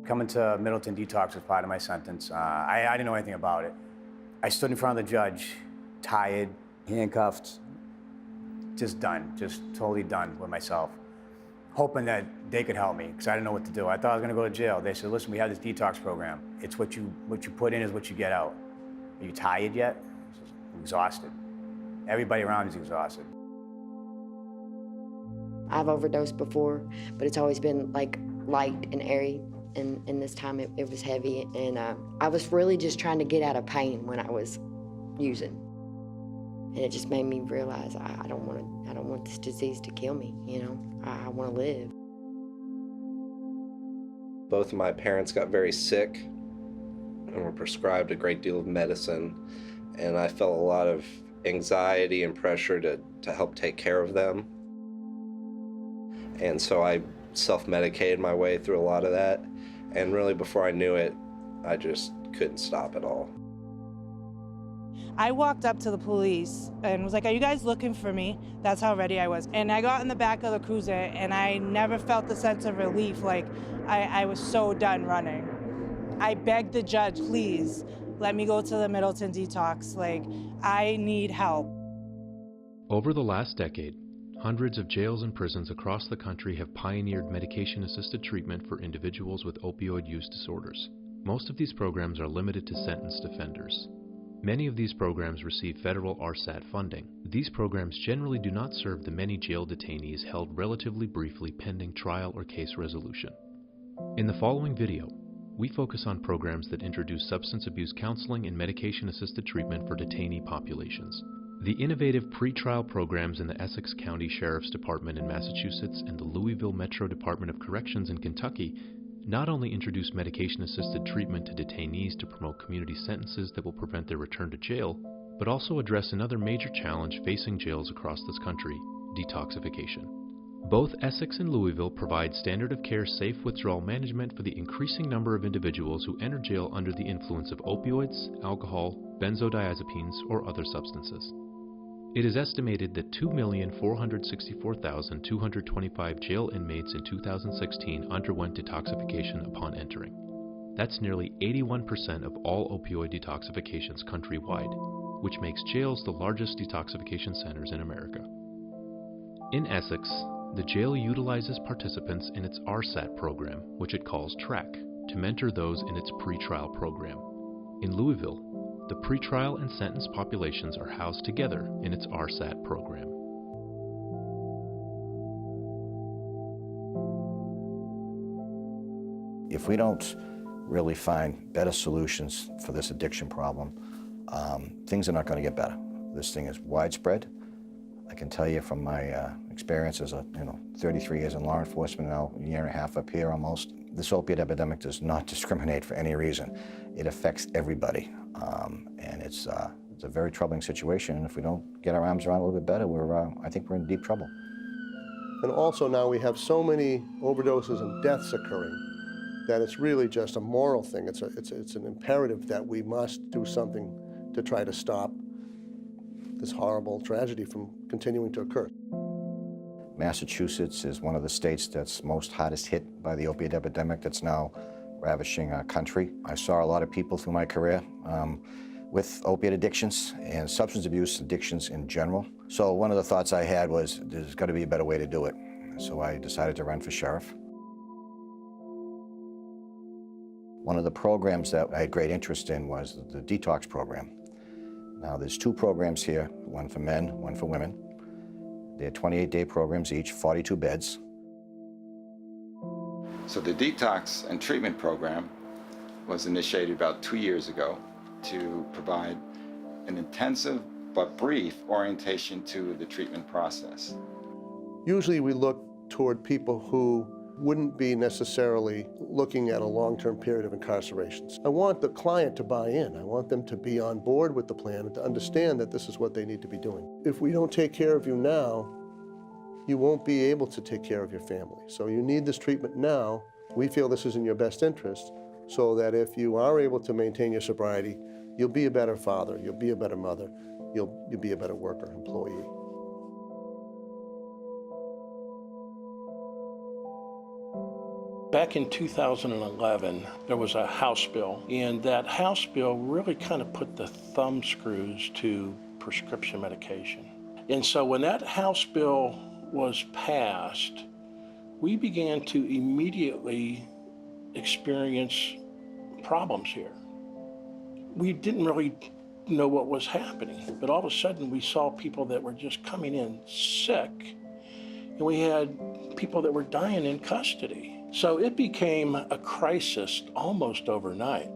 Coming to Middleton Detox was part of my sentence. I didn't know anything about it. I stood in front of the judge, tired, handcuffed, just done, just totally done with myself, hoping that they could help me, because I didn't know what to do. I thought I was gonna go to jail. They said, listen, we have this detox program. It's what you put in is what you get out. Are you tired yet? I'm exhausted. Everybody around me is exhausted. I've overdosed before, but it's always been like light and airy, and this time it was heavy, and I was really just trying to get out of pain when I was using. And it just made me realize I don't want this disease to kill me, you know? I want to live. Both of my parents got very sick and were prescribed a great deal of medicine, and I felt a lot of anxiety and pressure to help take care of them. And so I self-medicated my way through a lot of that, and really before I knew it, I just couldn't stop at all. I walked up to the police and was like, are you guys looking for me? That's how ready I was. And I got in the back of the cruiser, and I never felt the sense of relief, like I was so done running. I begged the judge, please, let me go to the Middleton Detox. Like, I need help. Over the last decade, hundreds of jails and prisons across the country have pioneered medication-assisted treatment for individuals with opioid use disorders. Most of these programs are limited to sentenced offenders. Many of these programs receive federal RSAT funding. These programs generally do not serve the many jail detainees held relatively briefly pending trial or case resolution. In the following video, we focus on programs that introduce substance abuse counseling and medication-assisted treatment for detainee populations. The innovative pretrial programs in the Essex County Sheriff's Department in Massachusetts and the Louisville Metro Department of Corrections in Kentucky not only introduce medication-assisted treatment to detainees to promote community sentences that will prevent their return to jail, but also address another major challenge facing jails across this country, detoxification. Both Essex and Louisville provide standard of care safe withdrawal management for the increasing number of individuals who enter jail under the influence of opioids, alcohol, benzodiazepines, or other substances. It is estimated that 2,464,225 jail inmates in 2016 underwent detoxification upon entering. That's nearly 81% of all opioid detoxifications countrywide, which makes jails the largest detoxification centers in America. In Essex, the jail utilizes participants in its RSAT program, which it calls TRAC, to mentor those in its pretrial program. In Louisville, the pretrial and sentence populations are housed together in its RSAT program. If we don't really find better solutions for this addiction problem, things are not going to get better. This thing is widespread. I can tell you from my experience as 33 years in law enforcement, now a year and a half up here almost, this opiate epidemic does not discriminate for any reason. It affects everybody, and it's a very troubling situation. And if we don't get our arms around it a little bit better, I think we're in deep trouble. And also now we have so many overdoses and deaths occurring that it's really just a moral thing. It's an imperative that we must do something to try to stop this horrible tragedy from continuing to occur. Massachusetts is one of the states that's most hardest hit by the opiate epidemic that's now ravishing our country. I saw a lot of people through my career with opiate addictions and substance abuse addictions in general. So one of the thoughts I had was there's got to be a better way to do it. So I decided to run for sheriff. One of the programs that I had great interest in was the detox program. Now there's two programs here, one for men, one for women. They're 28-day programs each, 42 beds. So the detox and treatment program was initiated about 2 years ago to provide an intensive but brief orientation to the treatment process. Usually we look toward people who wouldn't be necessarily looking at a long-term period of incarcerations. I want the client to buy in. I want them to be on board with the plan and to understand that this is what they need to be doing. If we don't take care of you now, you won't be able to take care of your family. So you need this treatment now. We feel this is in your best interest so that if you are able to maintain your sobriety, you'll be a better father, you'll be a better mother, you'll be a better worker, employee. Back in 2011, there was a House bill, and that House bill really kind of put the thumb screws to prescription medication. And so when that House bill was passed, we began to immediately experience problems here. We didn't really know what was happening, but all of a sudden we saw people that were just coming in sick, and we had people that were dying in custody. So it became a crisis almost overnight.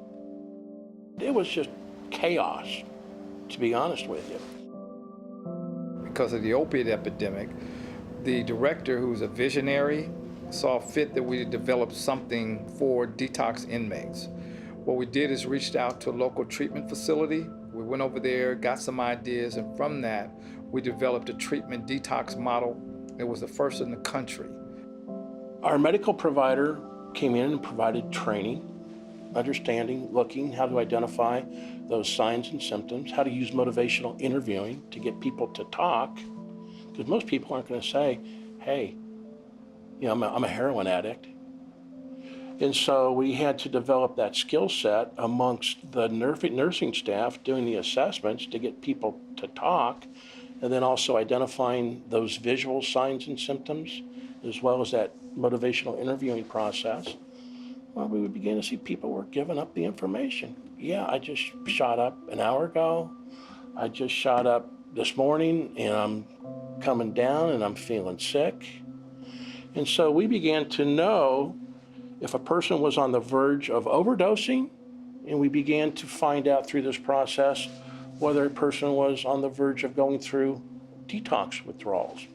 It was just chaos, to be honest with you. Because of the opiate epidemic, the director, who's a visionary, saw fit that we develop something for detox inmates. What we did is reached out to a local treatment facility. We went over there, got some ideas, and from that, we developed a treatment detox model. It was the first in the country. Our medical provider came in and provided training, understanding, looking, how to identify those signs and symptoms, how to use motivational interviewing to get people to talk, because most people aren't going to say, hey, you know, I'm a heroin addict. And so we had to develop that skill set amongst the nursing staff doing the assessments to get people to talk, and then also identifying those visual signs and symptoms, as well as that motivational interviewing process. Well, we would begin to see people were giving up the information. Yeah, I just shot up an hour ago. I just shot up this morning, and I'm coming down and I'm feeling sick. And so we began to know if a person was on the verge of overdosing, and we began to find out through this process whether a person was on the verge of going through detox withdrawals.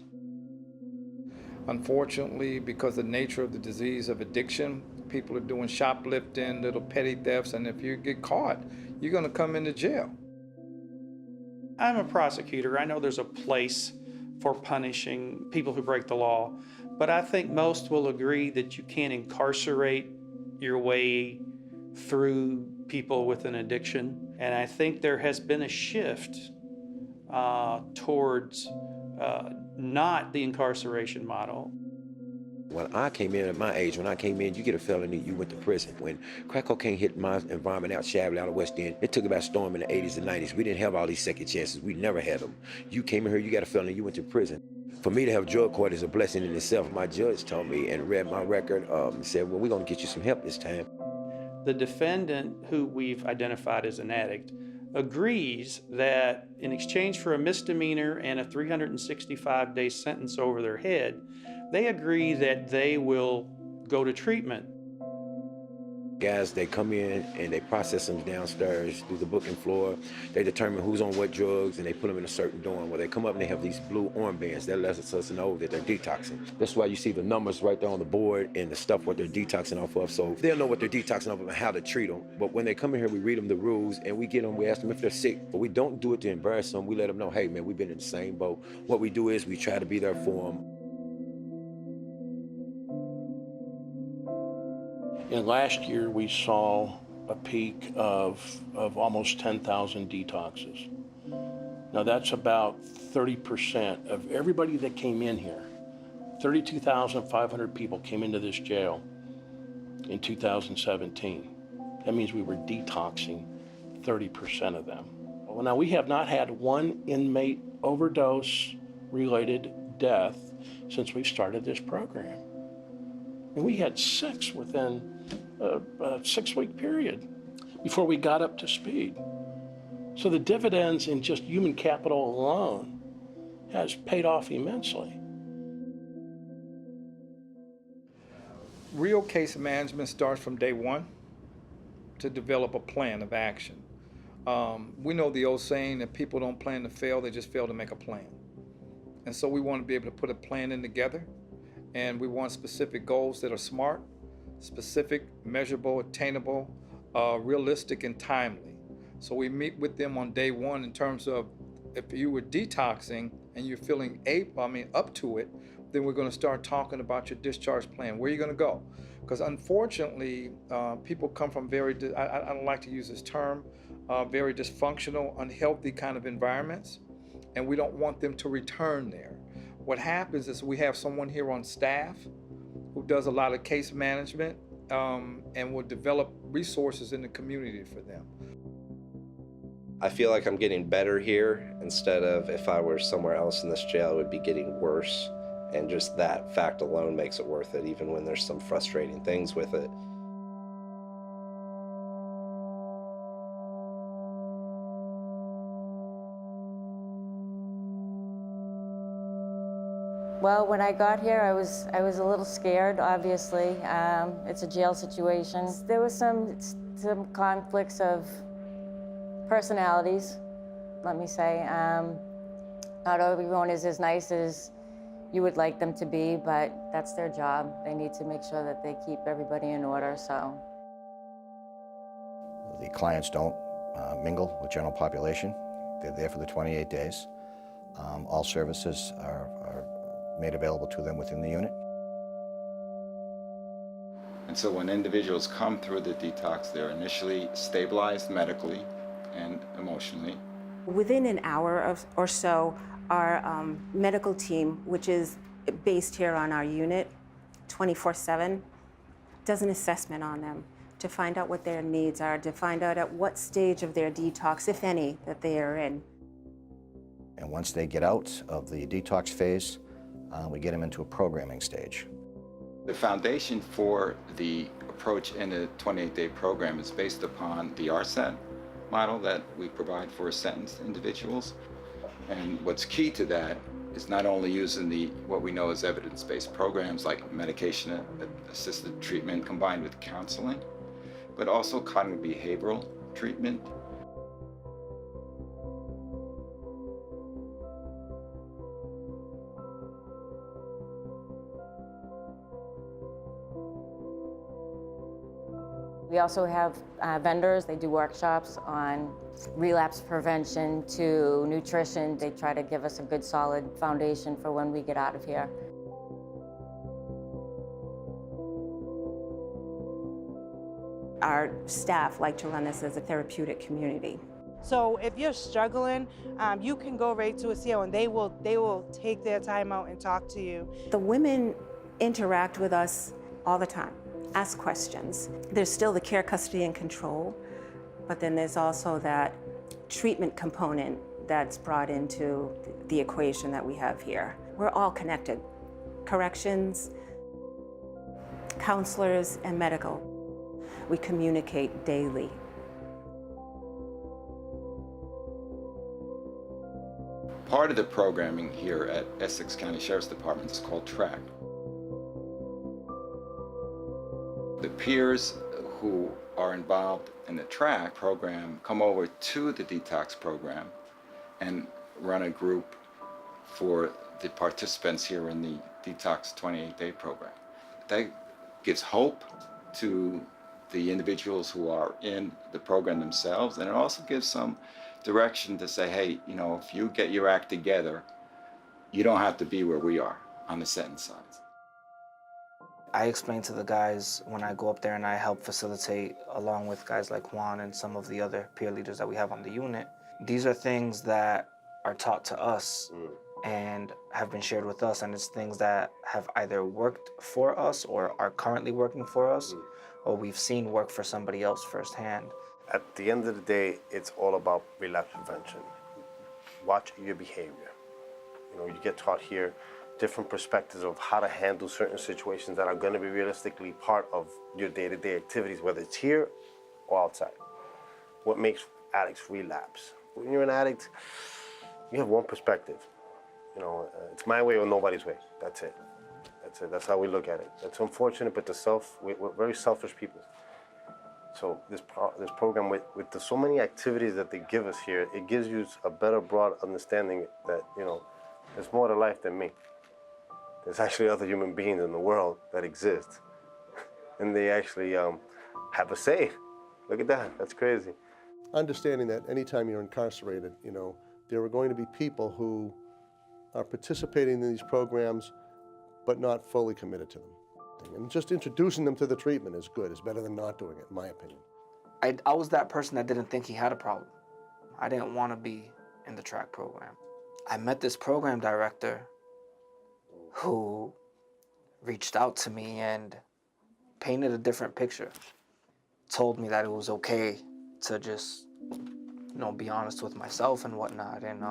Unfortunately, because of the nature of the disease of addiction, people are doing shoplifting, little petty thefts, and if you get caught, you're going to come into jail. I'm a prosecutor. I know there's a place for punishing people who break the law, but I think most will agree that you can't incarcerate your way through people with an addiction. And I think there has been a shift towards not the incarceration model. When I came in at my age, when I came in, you get a felony, you went to prison. When crack cocaine hit my environment out Shabby, out of West End, it took about storm in the 80s and 90s. We didn't have all these second chances. We never had them. You came in here, you got a felony, you went to prison. For me to have drug court is a blessing in itself. My judge told me and read my record and said, well, we're going to get you some help this time. The defendant, who we've identified as an addict, agrees that in exchange for a misdemeanor and a 365-day sentence over their head, they agree that they will go to treatment. Guys, they come in and they process them downstairs through the booking floor. They determine who's on what drugs and they put them in a certain dorm where they come up and they have these blue armbands. That lets us know that they're detoxing. That's why you see the numbers right there on the board and the stuff what they're detoxing off of. So they'll know what they're detoxing off of and how to treat them. But when they come in here, we read them the rules and we get them, we ask them if they're sick. But we don't do it to embarrass them. We let them know, hey man, we've been in the same boat. What we do is we try to be there for them. And last year we saw a peak of almost 10,000 detoxes. Now that's about 30% of everybody that came in here. 32,500 people came into this jail in 2017. That means we were detoxing 30% of them. Well, now we have not had one inmate overdose related death since we've started this program. And we had 6 within a 6-week period before we got up to speed. So the dividends in just human capital alone has paid off immensely. Real case management starts from day one to develop a plan of action. We know the old saying that people don't plan to fail, they just fail to make a plan. And so we want to be able to put a plan in together, and we want specific goals that are smart, specific, measurable, attainable, realistic, and timely. So we meet with them on day one in terms of if you were detoxing and you're feeling up to it, then we're going to start talking about your discharge plan. Where are you going to go? Because unfortunately, people come from I don't like to use this term, very dysfunctional, unhealthy kind of environments, and we don't want them to return there. What happens is we have someone here on staff who does a lot of case management and will develop resources in the community for them. I feel like I'm getting better here instead of if I were somewhere else in this jail, it would be getting worse. And just that fact alone makes it worth it, even when there's some frustrating things with it. Well, when I got here, I was a little scared, obviously. It's a jail situation. There was some conflicts of personalities, let me say. Not everyone is as nice as you would like them to be, but that's their job. They need to make sure that they keep everybody in order, so. The clients don't mingle with general population. They're there for the 28 days. All services are made available to them within the unit. And so when individuals come through the detox, they're initially stabilized medically and emotionally. Within an hour or so, our medical team, which is based here on our unit 24/7, does an assessment on them to find out what their needs are, to find out at what stage of their detox, if any, that they are in. And once they get out of the detox phase, we get them into a programming stage. The foundation for the approach in the 28-day program is based upon the RSAT model that we provide for sentenced individuals. And what's key to that is not only using what we know as evidence-based programs like medication-assisted treatment combined with counseling, but also cognitive behavioral treatment. We also have vendors. They do workshops on relapse prevention to nutrition. They try to give us a good, solid foundation for when we get out of here. Our staff like to run this as a therapeutic community. So if you're struggling, you can go right to a CO and they will take their time out and talk to you. The women interact with us all the time, ask questions. There's still the care, custody, and control, but then there's also that treatment component that's brought into the equation that we have here. We're all connected. Corrections, counselors, and medical. We communicate daily. Part of the programming here at Essex County Sheriff's Department is called TRAC. The peers who are involved in the TRAC program come over to the detox program and run a group for the participants here in the Detox 28-Day program. That gives hope to the individuals who are in the program themselves, and it also gives some direction to say, hey, you know, if you get your act together, you don't have to be where we are on the sentence side. I explain to the guys when I go up there and I help facilitate along with guys like Juan and some of the other peer leaders that we have on the unit. These are things that are taught to us and have been shared with us, and it's things that have either worked for us or are currently working for us, or we've seen work for somebody else firsthand. At the end of the day, it's all about relapse prevention. Watch your behavior. You know, you get taught here different perspectives of how to handle certain situations that are going to be realistically part of your day-to-day activities, whether it's here or outside. What makes addicts relapse? When you're an addict, you have one perspective. You know, it's my way or nobody's way. That's it. That's it. That's how we look at it. That's unfortunate, but we're very selfish people. So this program, with so many activities that they give us here, it gives you a better, broad understanding that, you know, there's more to life than me. There's actually other human beings in the world that exist, and they actually have a say. Look at that. That's crazy. Understanding that anytime you're incarcerated, you know, there are going to be people who are participating in these programs but not fully committed to them. And just introducing them to the treatment is good. It's better than not doing it, in my opinion. I was that person that didn't think he had a problem. I didn't want to be in the TRAC program. I met this program director who reached out to me and painted a different picture. Told me that it was okay to just, be honest with myself and whatnot. And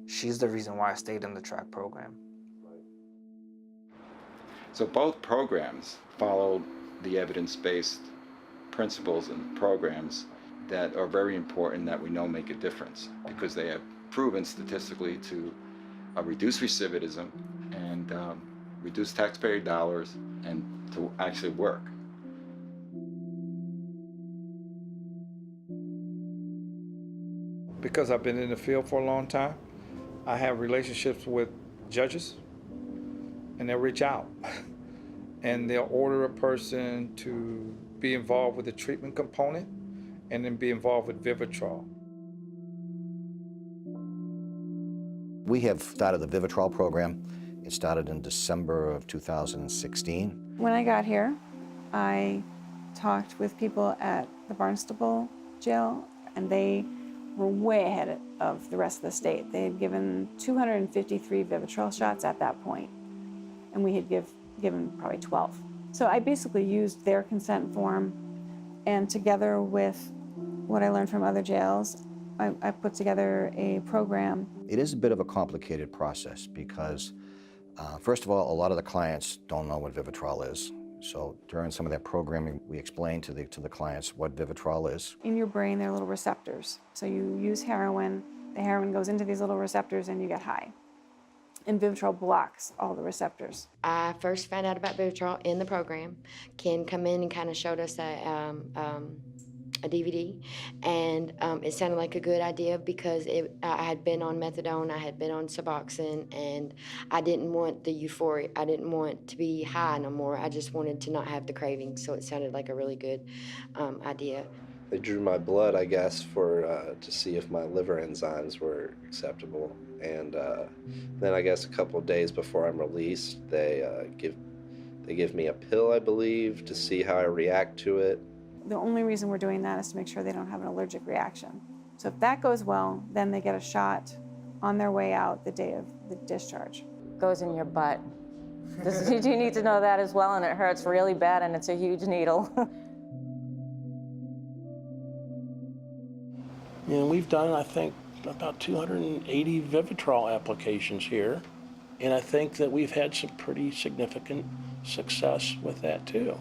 she's the reason why I stayed in the TRAC program. So both programs followed the evidence-based principles and programs that are very important that we know make a difference, because they have proven statistically to reduce recidivism and reduce taxpayer dollars and to actually work. Because I've been in the field for a long time, I have relationships with judges, and they'll reach out and they'll order a person to be involved with the treatment component and then be involved with Vivitrol. We have started the Vivitrol program. It started in December of 2016. When I got here, I talked with people at the Barnstable jail, and they were way ahead of the rest of the state. They had given 253 Vivitrol shots at that point, and we had given probably 12. So I basically used their consent form, and together with what I learned from other jails, I put together a program. It is a bit of a complicated process because, first of all, a lot of the clients don't know what Vivitrol is. So during some of that programming, we explain to the clients what Vivitrol is. In your brain, there are little receptors. So you use heroin, the heroin goes into these little receptors and you get high. And Vivitrol blocks all the receptors. I first found out about Vivitrol in the program. Ken come in and kind of showed us a DVD, and it sounded like a good idea because I had been on methadone, I had been on Suboxone, and I didn't want the euphoria. I didn't want to be high no more. I just wanted to not have the cravings, so it sounded like a really good idea. They drew my blood, I guess, to see if my liver enzymes were acceptable. And then I guess a couple of days before I'm released, they give me a pill, I believe, to see how I react to it. The only reason we're doing that is to make sure they don't have an allergic reaction. So if that goes well, then they get a shot on their way out the day of the discharge. Goes in your butt. You do need to know that as well, and it hurts really bad, and it's a huge needle. We've done, I think, about 280 Vivitrol applications here, and I think that we've had some pretty significant success with that too.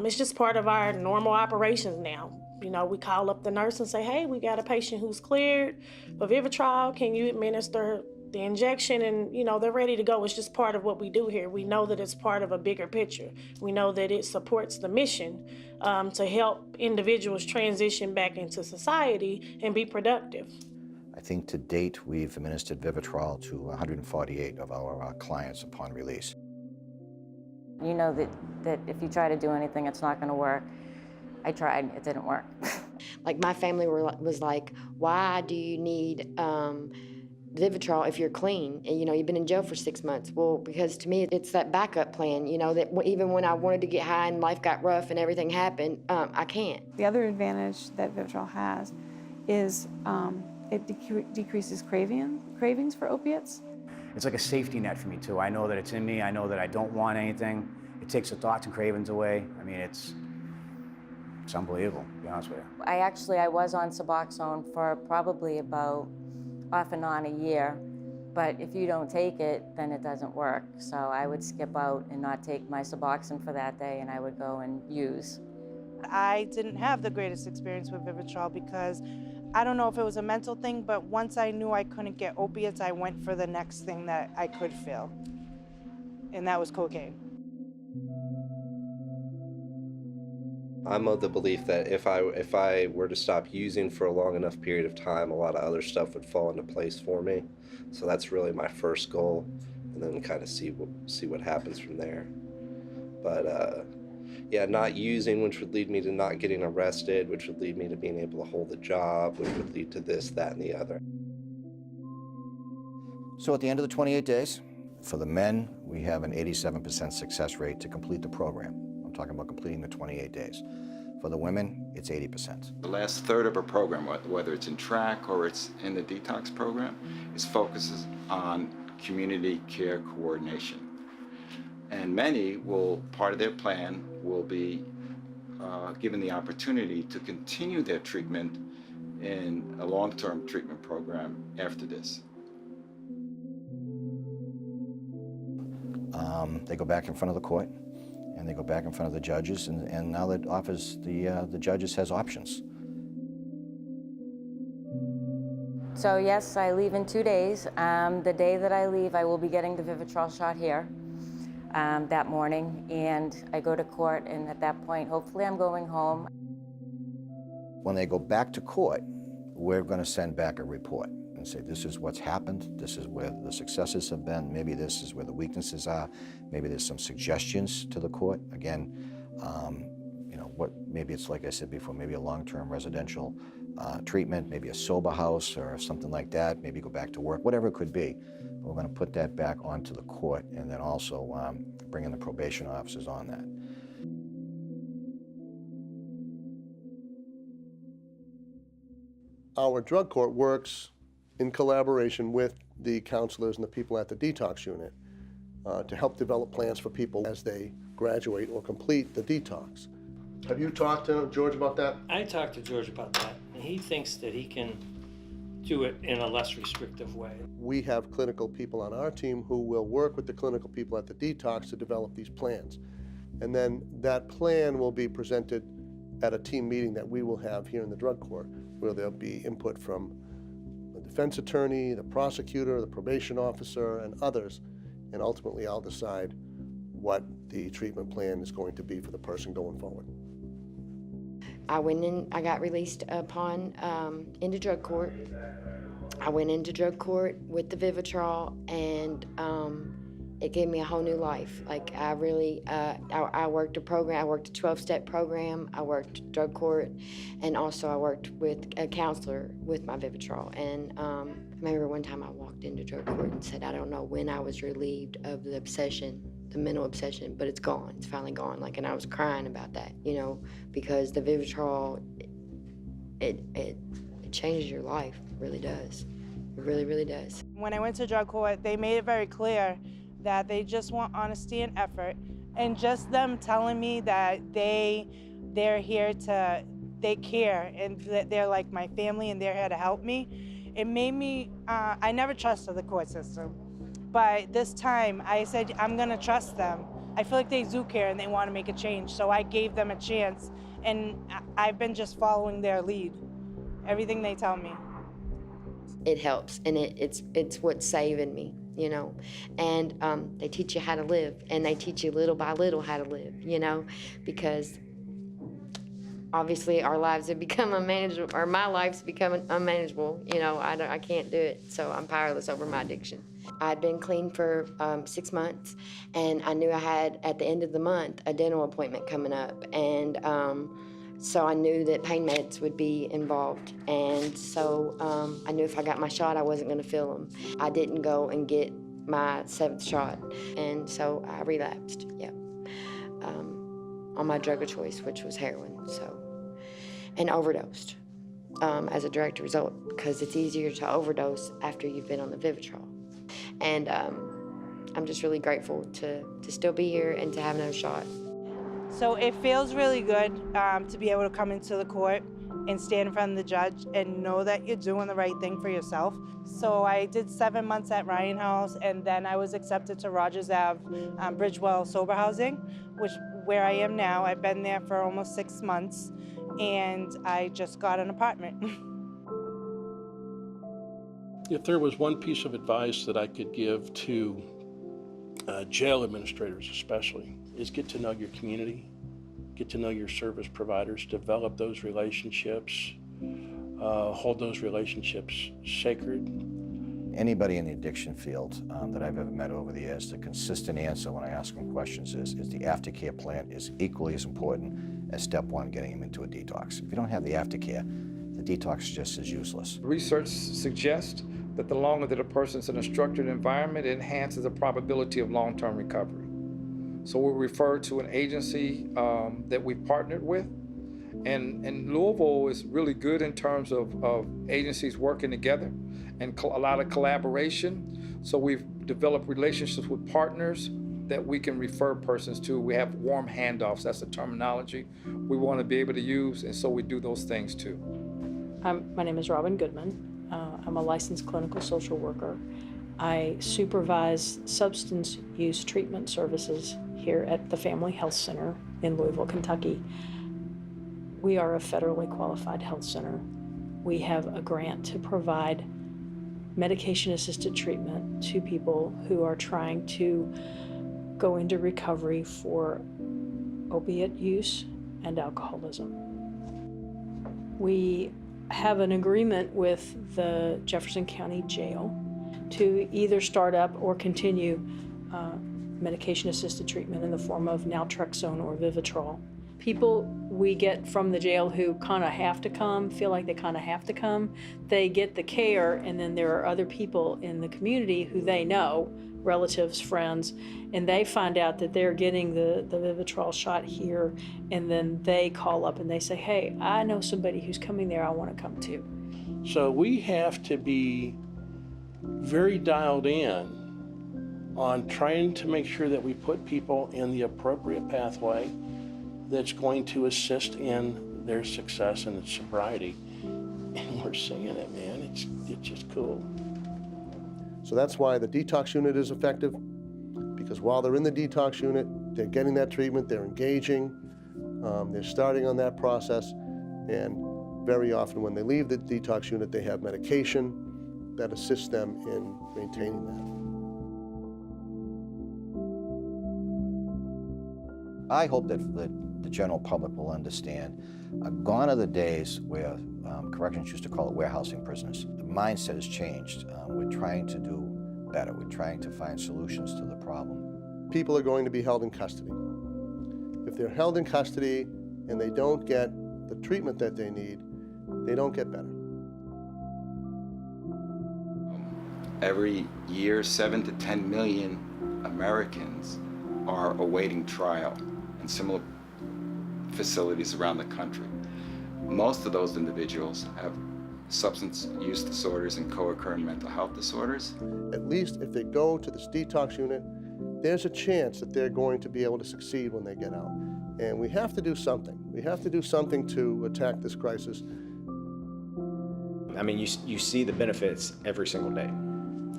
It's just part of our normal operations now. We call up the nurse and say, hey, we got a patient who's cleared for Vivitrol. Can you administer the injection? And, they're ready to go. It's just part of what we do here. We know that it's part of a bigger picture. We know that it supports the mission to help individuals transition back into society and be productive. I think to date, we've administered Vivitrol to 148 of our clients upon release. You know that if you try to do anything, it's not going to work. I tried, it didn't work. Like my family was like, why do you need Vivitrol if you're clean? And you've been in jail for 6 months. Well, because to me, it's that backup plan, that even when I wanted to get high and life got rough and everything happened, I can't. The other advantage that Vivitrol has is it decreases cravings for opiates. It's like a safety net for me too. I know that it's in me. I know that I don't want anything. It takes the thoughts and cravings away. I mean, it's unbelievable, to be honest with you. I was on Suboxone for probably about off and on a year, but if you don't take it, then it doesn't work. So I would skip out and not take my Suboxone for that day, and I would go and use. I didn't have the greatest experience with Vivitrol because I don't know if it was a mental thing, but once I knew I couldn't get opiates, I went for the next thing that I could feel, and that was cocaine. I'm of the belief that if I were to stop using for a long enough period of time, a lot of other stuff would fall into place for me. So that's really my first goal, and then kind of see what happens from there. But yeah, not using, which would lead me to not getting arrested, which would lead me to being able to hold a job, which would lead to this, that, and the other. So at the end of the 28 days, for the men, we have an 87% success rate to complete the program. I'm talking about completing the 28 days. For the women, it's 80%. The last third of a program, whether it's in TRAC or it's in the detox program, focuses on community care coordination. And many part of their plan will be given the opportunity to continue their treatment in a long-term treatment program after this. They go back in front of the court, and they go back in front of the judges, and now that offers the judges has options. So yes, I leave in 2 days. The day that I leave, I will be getting the Vivitrol shot here that morning, and I go to court, and at that point, hopefully I'm going home. When they go back to court, we're going to send back a report and say, this is what's happened, this is where the successes have been, maybe this is where the weaknesses are, maybe there's some suggestions to the court. Again, you know, maybe it's like I said before, maybe a long-term residential treatment, maybe a sober house or something like that, maybe go back to work, whatever it could be. We're going to put that back onto the court, and then also bring in the probation officers on that. Our drug court works in collaboration with the counselors and the people at the detox unit to help develop plans for people as they graduate or complete the detox. Have you talked to George about that? I talked to George about that, and he thinks that he can do it in a less restrictive way. We have clinical people on our team who will work with the clinical people at the detox to develop these plans. And then that plan will be presented at a team meeting that we will have here in the drug court, where there'll be input from the defense attorney, the prosecutor, the probation officer, and others. And ultimately, I'll decide what the treatment plan is going to be for the person going forward. I went in, I got released upon into drug court. I went into drug court with the Vivitrol, and it gave me a whole new life. Like, I really, I worked a program, I worked a 12-step program, I worked drug court, and also I worked with a counselor with my Vivitrol. And I remember one time I walked into drug court and said, I don't know when I was relieved of the obsession, the mental obsession, but it's gone, it's finally gone. Like, and I was crying about that, you know, because the Vivitrol, it changes your life, it really does. It really, really does. When I went to drug court, they made it very clear that they just want honesty and effort, and just them telling me that they're here to, they care, and that they're like my family and they're here to help me. It made me, I never trusted the court system, but this time I said, I'm gonna trust them. I feel like they do care and they wanna make a change, so I gave them a chance, and I've been just following their lead, everything they tell me. It helps, and it's what's saving me, you know. And they teach you how to live, and they teach you little by little how to live, you know, because obviously our lives have become unmanageable, or my life's become unmanageable, you know. I can't do it, so I'm powerless over my addiction. I'd been clean for 6 months, and I knew I had, at the end of the month, a dental appointment coming up, and so I knew that pain meds would be involved, and so I knew if I got my shot, I wasn't going to feel them. I didn't go and get my 7th shot, and so I relapsed, on my drug of choice, which was heroin, and overdosed as a direct result, because it's easier to overdose after you've been on the Vivitrol. And I'm just really grateful to still be here and to have another shot. So it feels really good to be able to come into the court and stand in front of the judge and know that you're doing the right thing for yourself. So I did 7 months at Ryan House, and then I was accepted to Rogers Ave Bridgewell Sober Housing, where I am now. I've been there for almost 6 months, and I just got an apartment. If there was one piece of advice that I could give to jail administrators especially, is get to know your community, get to know your service providers, develop those relationships, hold those relationships sacred. Anybody in the addiction field that I've ever met over the years, the consistent answer when I ask them questions is the aftercare plan is equally as important as step one, getting them into a detox. If you don't have the aftercare, the detox is just as useless. Research suggests that the longer that a person's in a structured environment, it enhances the probability of long-term recovery. So we refer to an agency that we partnered with, And Louisville is really good in terms of agencies working together and a lot of collaboration. So we've developed relationships with partners that we can refer persons to. We have warm handoffs, that's the terminology we want to be able to use, and so we do those things too. My name is Robin Goodman. I'm a licensed clinical social worker. I supervise substance use treatment services here at the Family Health Center in Louisville, Kentucky. We are a federally qualified health center. We have a grant to provide medication-assisted treatment to people who are trying to go into recovery for opiate use and alcoholism. We have an agreement with the Jefferson County Jail to either start up or continue medication-assisted treatment in the form of naltrexone or Vivitrol. People we get from the jail who kind of have to come, feel like they kind of have to come, they get the care, and then there are other people in the community who they know, relatives, friends, and they find out that they're getting the Vivitrol shot here, and then they call up and they say, hey, I know somebody who's coming there, I want to come too. So we have to be very dialed in on trying to make sure that we put people in the appropriate pathway that's going to assist in their success and sobriety. And we're seeing it, man. It's just cool. So that's why the detox unit is effective, because while they're in the detox unit, they're getting that treatment, they're engaging, they're starting on that process, and very often when they leave the detox unit, they have medication that assists them in maintaining that. I hope that the general public will understand. Gone are the days where corrections used to call it warehousing prisoners. The mindset has changed. We're trying to do better. We're trying to find solutions to the problem. People are going to be held in custody. If they're held in custody and they don't get the treatment that they need, they don't get better. Every year, 7 to 10 million Americans are awaiting trial in similar facilities around the country. Most of those individuals have substance use disorders and co-occurring mental health disorders. At least if they go to this detox unit, there's a chance that they're going to be able to succeed when they get out. And we have to do something. We have to do something to attack this crisis. I mean, you see the benefits every single day.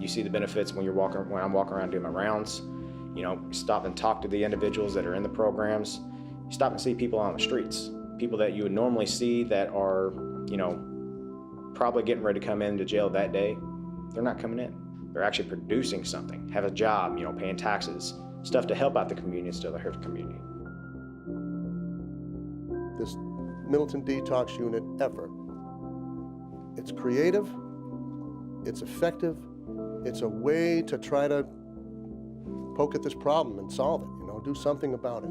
You see the benefits when I'm walking around doing my rounds. You know, stop and talk to the individuals that are in the programs. You stop and see people on the streets, people that you would normally see that are, you know, probably getting ready to come into jail that day. They're not coming in. They're actually producing something, have a job, you know, paying taxes, stuff to help out the community instead of hurt the community. This Middleton Detox Unit effort, it's creative, it's effective, it's a way to try to poke at this problem and solve it, you know, do something about it.